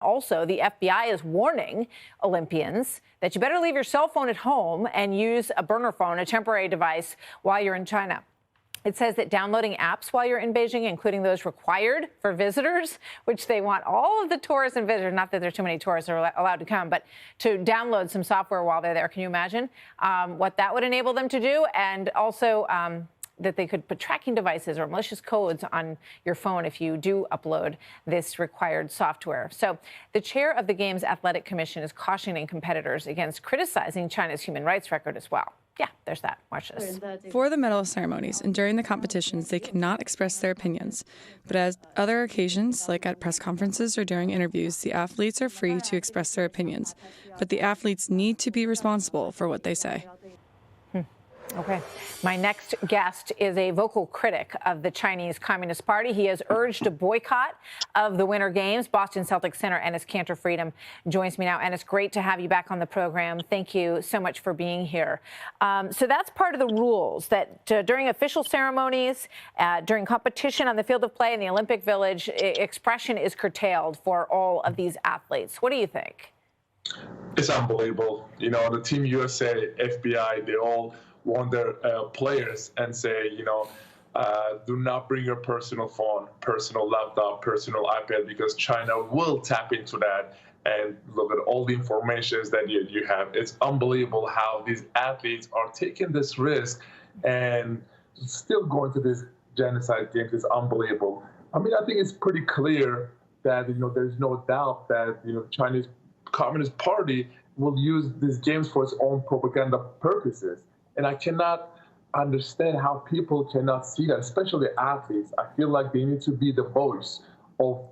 Also, the FBI is warning Olympians that you better leave your cell phone at home and use a burner phone, a temporary device, while you're in China. It says that downloading apps while you're in Beijing, including those required for visitors, which they want all of the tourists and visitors, not that there's too many tourists are allowed to come, but to download some software while they're there. Can you imagine what that would enable them to do? And also that they could put tracking devices or malicious codes on your phone if you do upload this required software. So the chair of the Games Athletic Commission is cautioning competitors against criticizing China's human rights record as well. Yeah, there's that. Watch this. For the medal ceremonies and during the competitions, they cannot express their opinions. But at other occasions, like at press conferences or during interviews, the athletes are free to express their opinions. But the athletes need to be responsible for what they say. Okay. My next guest is a vocal critic of the Chinese Communist Party. He has urged a boycott of the Winter Games. Boston Celtics center Enes Kanter Freedom joins me now. Enes, great to have you back on the program. Thank you so much for being here. So that's part of the rules, that during official ceremonies, during competition on the field of play in the Olympic Village, expression is curtailed for all of these athletes. What do you think? It's unbelievable. You know, the Team USA, FBI, they all warn their players and say, do not bring your personal phone, personal laptop, personal iPad, because China will tap into that and look at all the information that you have. It's unbelievable how these athletes are taking this risk and still going to these genocide games. It's unbelievable. I mean, I think it's pretty clear that, there's no doubt that, Chinese Communist Party will use these games for its own propaganda purposes. And I cannot understand how people cannot see that, especially athletes. I feel like they need to be the voice of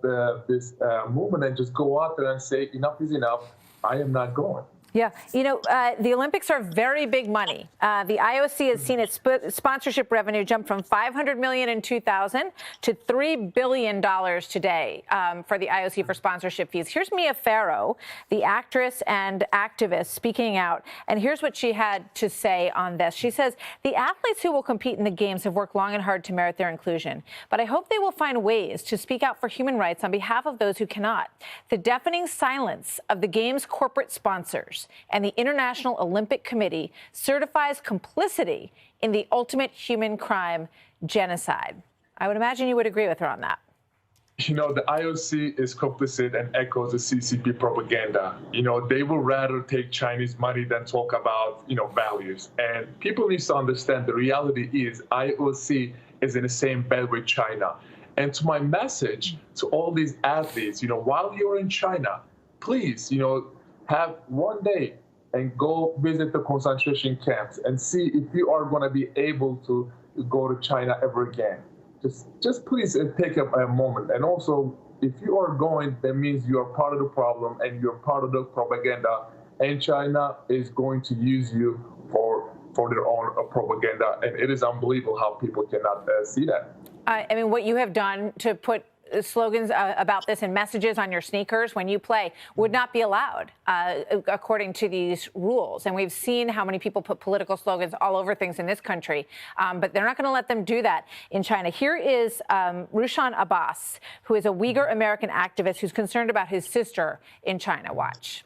this movement and just go out there and say, enough is enough. I am not going. Yeah. The Olympics are very big money. The IOC has seen its sponsorship revenue jump from $500 million in 2000 to $3 billion today for the IOC for sponsorship fees. Here's Mia Farrow, the actress and activist, speaking out. And here's what she had to say on this. She says, the athletes who will compete in the games have worked long and hard to merit their inclusion. But I hope they will find ways to speak out for human rights on behalf of those who cannot. The deafening silence of the games' corporate sponsors and the International Olympic Committee certifies complicity in the ultimate human crime, genocide. I would imagine you would agree with her on that. The IOC is complicit and echoes the CCP propaganda. They will rather take Chinese money than talk about, values. And people need to understand the reality is IOC is in the same bed with China. And to my message to all these athletes, while you're in China, please, have one day and go visit the concentration camps and see if you are going to be able to go to China ever again. Just please take a moment. And also, if you are going, that means you are part of the problem and you're part of the propaganda. And China is going to use you for their own propaganda. And it is unbelievable how people cannot see that. I mean, what you have done to put slogans about this and messages on your sneakers when you play would not be allowed according to these rules. And we've seen how many people put political slogans all over things in this country, but they're not going to let them do that in China. Here is Rushan Abbas, who is a Uyghur American activist who's concerned about his sister in China. Watch.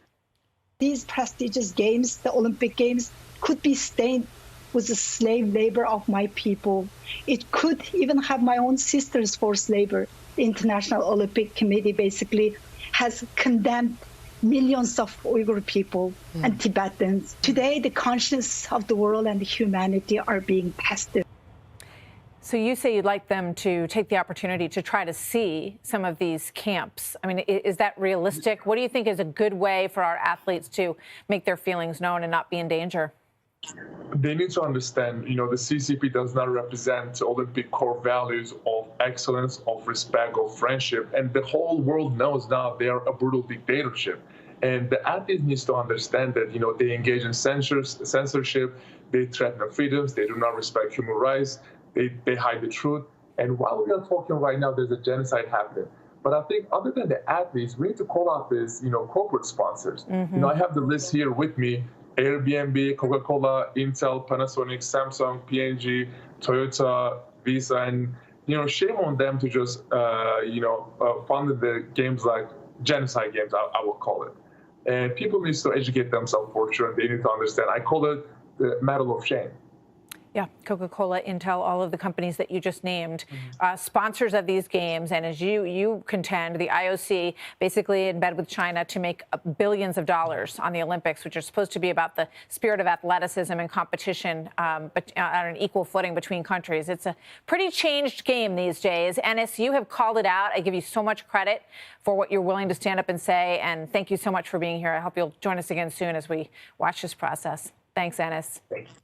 These prestigious games, the Olympic Games, could be stained with the slave labor of my people. It could even have my own sister's forced labor. The International Olympic Committee basically has condemned millions of Uyghur people and Tibetans. Today, the conscience of the world and humanity are being tested. So you say you'd like them to take the opportunity to try to see some of these camps. I mean, is that realistic? What do you think is a good way for our athletes to make their feelings known and not be in danger? They need to understand, the CCP does not represent Olympic core values of excellence, of respect, of friendship. And the whole world knows now they are a brutal dictatorship. And the athletes need to understand that, they engage in censorship, they threaten freedoms, they do not respect human rights, they hide the truth. And while we are talking right now, there's a genocide happening. But I think other than the athletes, we need to call out these, corporate sponsors. I have the list here with me. Airbnb, Coca-Cola, Intel, Panasonic, Samsung, P&G, Toyota, Visa, and shame on them to just fund the games like genocide games, I will call it. And people need to educate themselves for sure. They need to understand. I call it the medal of shame. Yeah, Coca-Cola, Intel, all of the companies that you just named, sponsors of these games. And as you contend, the IOC basically in bed with China to make billions of dollars on the Olympics, which are supposed to be about the spirit of athleticism and competition, but on an equal footing between countries. It's a pretty changed game these days. Enes, you have called it out. I give you so much credit for what you're willing to stand up and say. And thank you so much for being here. I hope you'll join us again soon as we watch this process. Thanks, Enes. Thank you.